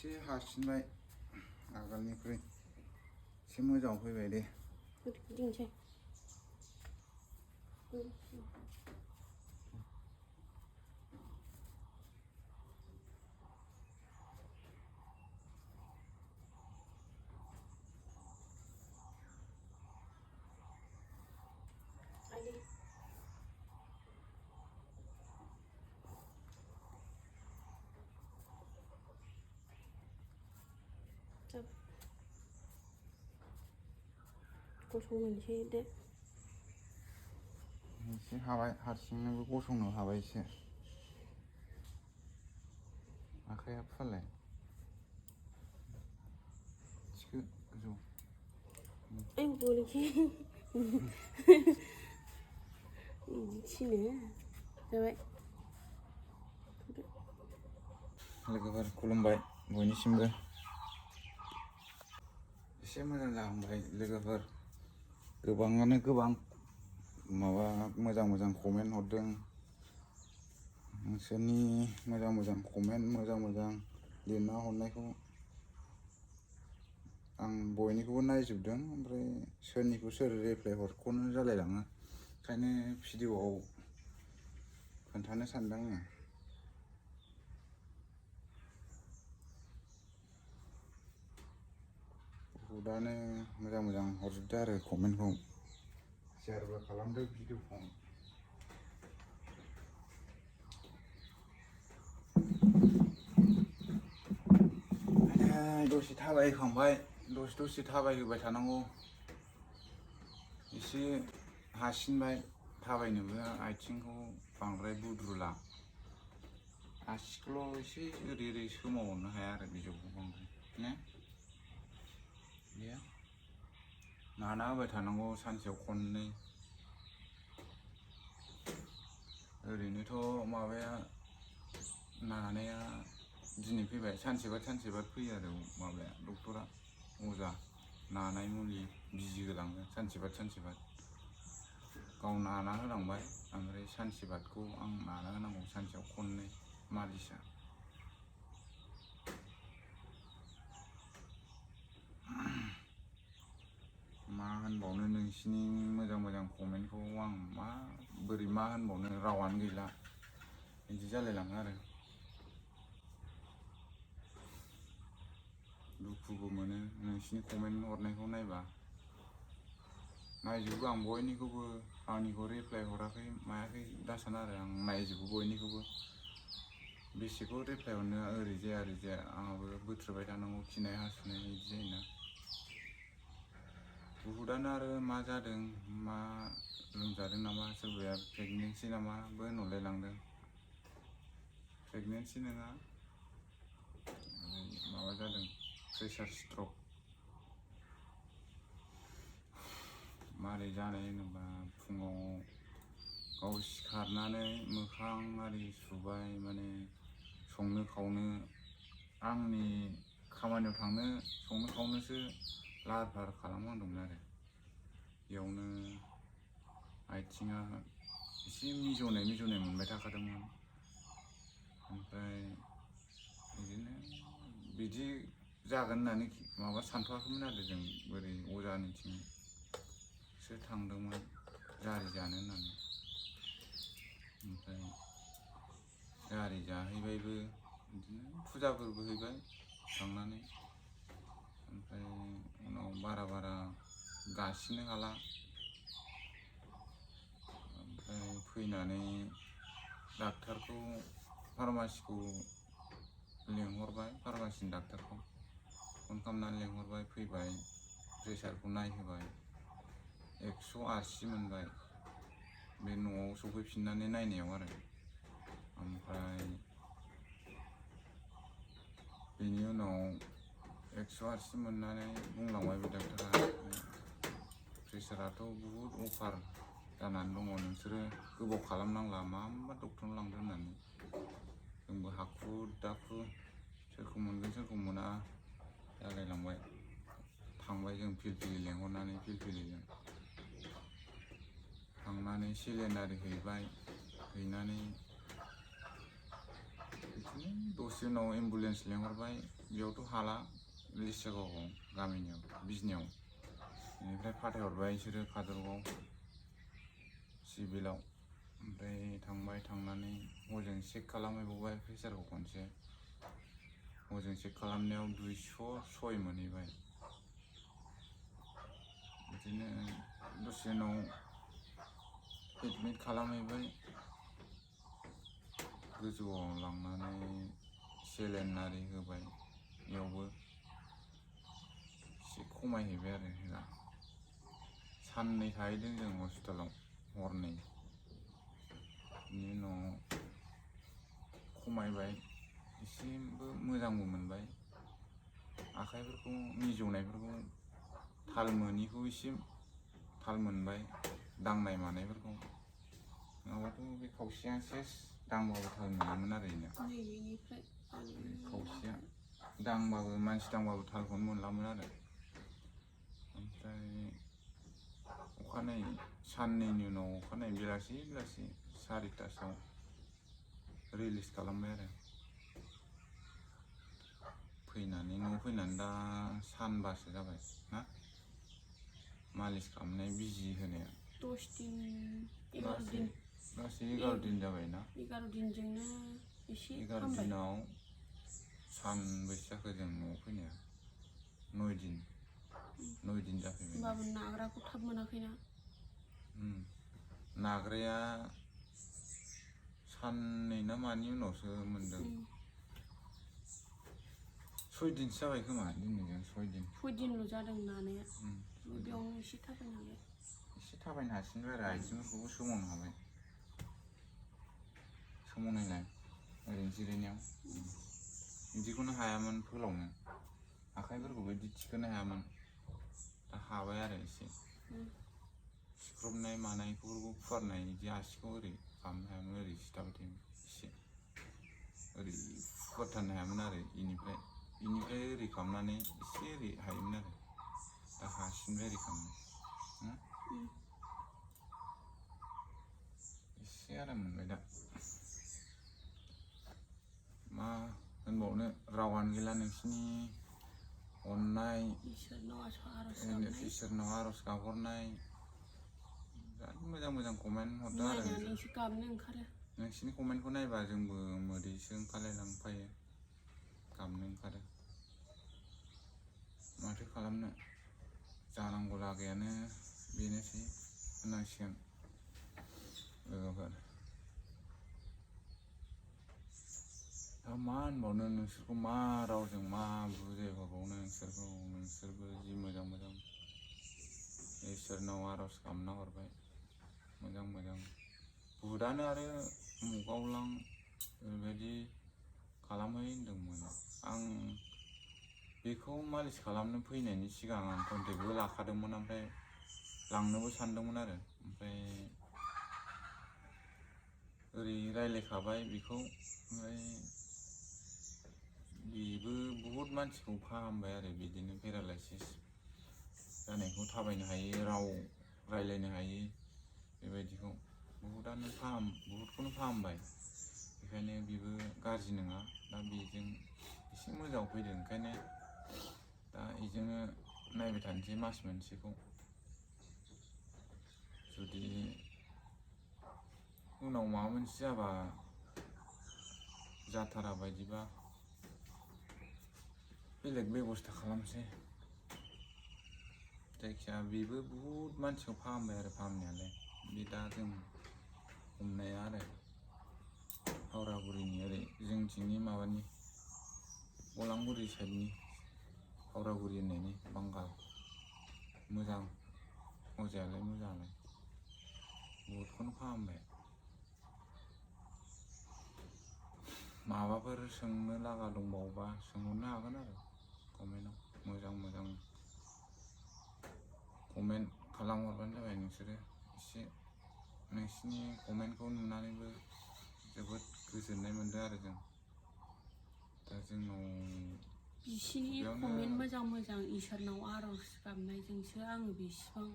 एसे हासिनबाय आगोलनिख्रुइ एसे मोजाङाव फैबाय दे। गिदिंसै गसंनोसै दे। एसे हाबाय हारसिंनोबो गसंनो हाबाय एसे। आखाइया फुवारलाय थिखो गोजौ। आयौ गोलैसै थिनो जाबाय। लोगोफोर खुलुमबाय बयनिसिमबो। एसे मोजां जाहांबाय लोगोफोर। गोबाङानो गोबां माबा मोजां कमेन्ट हरदों। नोंसोरनि मोजां कमेन्ट मोजां लिरना हरनायखौ आं बयनिखौबो नायजोबदों। ओमफ्राय सोरनिखौ सोर रिप्लाय हरख'नो जालायलाङो। ओंखायनो भिडिअ'आव खोन्थानो सानदों आङो। बहुदानो मोजां हरजोबदो आरो कमेन्टखौ। शेयारबो खालामदो भिडिअ'खौ। दसे थाबायखांबाय दसे थाबायहोबाय थानांगौ। एसे हासिनबाय थाबायनोबो आथिंखौ बांद्राय बुद्रुला। आसिखौल' एसे ओरै सोमावनो हाया आरो बिजौखौ बांद्राय ने गैया। नाना होबाय थानांगौ सानसेयाव खननै। ओरैनोथ' माबाया नानाया दिनै फैबाय सानसे बाद फैयो आरो माबाया डक्टरा अजा नानाय मुलि बिजि होलाङो सानसे बाद। गाव नाना होलांबाय ओमफ्राय सानसे बादखौ आं नाना होनांगौ सानसेयाव खननै मालिसा। मा होनबावनो नोंसिनि मोजां कमेन्टखौ आं बोरै मा होनबावनो रावानो गैला बिदि जालायलाङो आरो। दुखुबो मोनो नोंसिनि कमेन्ट हरनायखौ नायबा। नायजोबो आं बयनिखौबो। आंनिखौ रिप्लाय हराखै मायाखै दासान आरो आं नायजोबो बयनिखौबो। बेसेखौ रिप्लाय हरनो ओरै जाया आंहाबो बोथ्रोबाय थानांगौ खिनाय हासुनाय बिदि जायोना। बहुदानो आरो मा जादों मा लोमजादों नामा सोरबाया प्रेगनेन्सि नामाबो होनहरलायलांदों। प्रेगनेन्सि नङा माबा जादों प्रेसार स्ट्रक। मारै जानाय होनोबा फुङाव गाव सिखारनानै मोखां आरि सुबाय माने संनो खावनो आंनि खामानियाव थांनो संनो खावनोसो लाहार फाहार खालामहांदोंमोन आरो। बेयावनो आथिङा एसे मिजौनाय मोनबाय थाखादोंमोन। ओमफ्राय बिदि जागोन होननानै माबा सानथ'वाखैमोन आरो जों बोरै अजानिथिंसो थांदोंमोन जारि जानो होननानै। ओमफ्राय जारि जाहैबायबो बिदिनो फुजाफोरबो हैबाय थांनानै। ओमफ्राय उनाव बारा गासिनो हाला। ओमफ्राय फैनानै डाक्टारखौ फार्मासिखौ लिंहरबाय फार्मासिनि डाक्टारखौ फन खालामनानै लिंहरबाय फैबाय प्रेसारखौ नायहोबाय 180 मोनबाय बे न'आव सफैफिननानै नायनायाव आरो। ओमफ्राय बेनि उनाव 180 मोननानै बुंलांबाय बे डाक्टारा प्रेसाराथ' बहुद अभार जानानै दङ नोंसोरो गोबाव खालामनांला मा डक्टरनाव लांदो होननानै। जोंबो हाखु दाखु सोरखौ मोनगोन सोरखौ मोना जालायलांबाय। थांबाय जों फिलफिलि लेंहरनानै फिलफिलिजों थांनानै सेलेन आरि हैबाय। हैनानै बिदिनो दसे उनाव एम्बुलेन्स लेंहरबाय बेयावथ' हाला लिसगावआव गामिनियाव बिजनियाव बेनिफ्राय फाथायहरबाय बिसोरो काजलगाव सिभिलाव ओमफ्राय थांबाय थांनानै हजों चेक खालामहैबावबाय प्रेसारखौ खनसे हजों चेक खालामनायाव 206 मोनहैबाय बिदिनो दसे उनाव एडमिट खालामहैबाय गोजौआव लांनानै सेलेन आरि होबाय बेयावबो एसे खमायहैबाय आरो दा साननै थाहैदों जों हस्पिटालाव हरनै बिनि उनाव खमायबाय एसेबो मोजांबो मोनबाय आखाइफोरखौ मिजौनायफोरखौ थाल मोनिखौ एसे थाल मोनबाय दांनाय मानायफोरखौ नङाबाथ' बे खावसेया सेस दांबाबो थाल मोनामोन आरो बेनो खावसेया दांबाबो मानसि दांबाबो थालखौनो मोनलामोन आरो ओमफ्राय अखानायै साननैनि उनाव अखानायै बेलासि 4टासोआव रिलिज खालामबाय आरो फैनानै न'आव फैनानै दा सानबासो जाबाय ना मालिस खालामनाय बिजि होनाया 10 दिन 11 दिन गासै 11 दिन जाबाय ना 11 दिनजोंनो एसे 11 दिनाव सानबैसे जाखो जों न'आव फैनाया 9 दिन जाफैबाय होमबाबो नाग्राखौ थाब मोनाखैना नाग्राया साननै ना मानि उनावसो मोनदों 6 दिनसो जाबाय खोमा दिनैजों 6 दिनल' जादों नानाया बेयावनो एसे थाबायनो हासिनबाय आरो आथिंफोरखौबो सोमावनो हाबाय सोमावनायलाय ओरैनो जिरायनायाव बिदिखौनो हायामोन फोलावनो आखाइफोरखौबो बिदि थिखोनो हायामोन दा हाबाय आरो एसे सिख्रबनाय मानायफोरखौ फुवारनाय बिदि आसिखौ ओरै खालामनो हायामोन ओरै सिथाबाय थायोमोन एसे ओरै फुवारथारनो हायामोन आरो बेनिफ्राय ओरै खालामनानै एसे ओरै हायोमोन आरो दा हासिनबाय ओरै खालामनो एसे आराम मोनबाय दा मा होनबावनो रावानो गैला नोंसिनि अननाय इसोरनाव आरज गाबहरनाय बिराद मोजां कमेन्ट हरदों आरो नोंसिनि कमेन्टखौ नायबा जोंबो मोदैसो ओंखारलायलांफायो गाबनो ओंखारो माथो खालामनो जानांगौ लागायानो बेनोसै होननांसिगोन लोगोफोर दा मा होनबावनो नोंसोरखौ मा रावजों मा बुजायहरबावनो नोंसोरबो जि मोजां इसोरनाव आरज गाबना हरबाय मोजां बुहुदानो आरो मुगावलां ओरैबायदि खालामहै होनदोंमोन आं बेखौ मालिस खालामनो फैनायनि सिगां आं कन्टेक्टबो लाखादोंमोन ओमफ्राय लांनोबो सानदोंमोन आरो ओमफ्राय ओरै रायज्लायखाबाय बेखौ ओमफ्राय बेबो बहुद मानसिखौ फाहामबाय आरो बिदिनो पेरालाइसिस जानायखौ थाबायनो हायै राव रायज्लायनो हायै बेबायदिखौ बहुदखौनो फाहामबाय बेखायनो बेबो गाज्रि नङा दा बेजों एसे मोजाङाव फैदों ओंखायनो दा बेजोंनो नायबाय थानोसै मास मोनसेखौ जुदि उनाव माबा मोनसे जाबा जाथारा बायदिबा बेलेग बेबस्था खालामसै जायखिया बेबो बहुद मानसिखौ फाहामबाय आरो फाहामनायालाय बे दा जों हमनाया आरो हावरागुरिनि ओरै जोंथिंनि माबानि बलांगुरि साइडनि हावरागुरि होननायनि बांगाल मोजां अजायालाय मोजाङालाय बहुदखौनो फाहामबाय माबाफोर सोंनो लागा दंबावोबा सोंहरनो हागोन आरो कमेन्टआव मोजां कमेन्ट खालामहरबानो जाबाय नोंसोरो एसे नोंसिनि कमेन्टखौ नुनानैबो जोबोद गोजोननाय मोनदों आरो जों दा जोंनाव बिसिनि कमेन्ट मोजां इसोरनाव आरज गाबनायजोंसो आङो बेसेबां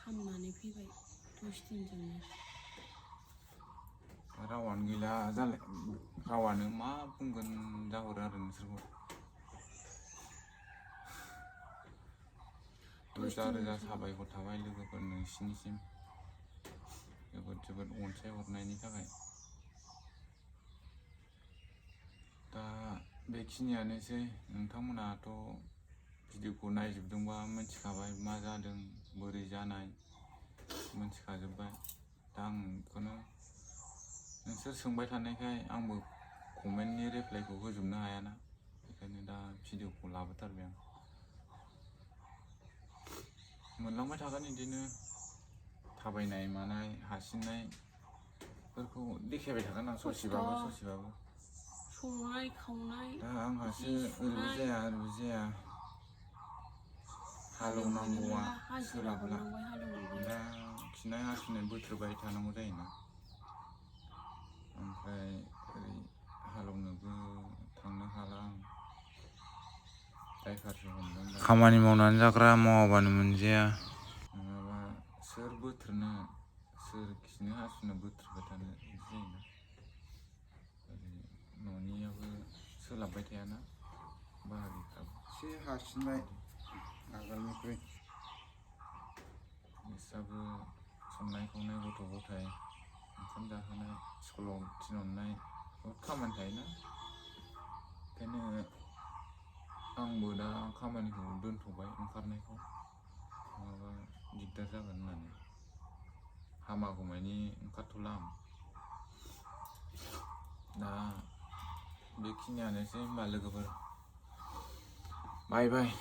हामनानै फैबाय 10 दिनजोंनो रावानो गैला जालाय रावानो मा बुंगोन जाहरो आरो नोंसोरखौ रोजा रोजा साबायखर थाबाय लोगोफोर नोंसिनिसिम जोबोद जोबोद अनसायहरनायनि थाखाय दा बेखिनियानोसै नोंथांमोनाथ' भिडिअखौ नायजोबदोंबा मिथिखाबाय मा जादों बोरै जानाय मिथिखाजोब्बाय दा आं बेखौनो नोंसोर सोंबाय थानायखाय आंबो कमेन्टनि रिप्लाइखौ होजोबनो हायाना बेखायनो दा भिडिअखौ लाबोथारबाय आं मोनलांबाय थागोन बिदिनो थाबायनाय मानाय हासिननायफोरखौ देखायबाय थागोन आं ससेबाबो संनाय खावनाय दा आंहासो ओरैबो जाया ओरैबो जाया हालेवनांगौआ सोलाबला दा खिनाय हासुनाय बोथ्रोबाय थानांगौ जायोना ओमफ्राय ओरै हालेवनोबो थांनो हाला आं दायखारसो हमदों खामानि मावनानै जाग्रा मावाबानो मोनजाया नङाबा सोर बोथ्रोनो सोर खिनो हासुनो बोथ्रोबाय थानो बिदि जायोना ओरै न'नियाबो सोलाबबाय थायाना बाहागिफ्राबो एसे हासिनबाय आगोलनिख्रुइ बिस्राबो संनाय खावनाय गथ' गथाय ओंखाम जाहोनाय स्कुलाव थिनहरनाय बहुद खामानि थायोना ओंखायनो आंबो दा खामानिखौ दोनथ'बाय ओंखारनायखौ नङाबा दिगदार जागोन होननानै हामागौमानि ओंखारथ'ला आं दा बेखिनियानोसै होनबा लोगोफोर बाय बाय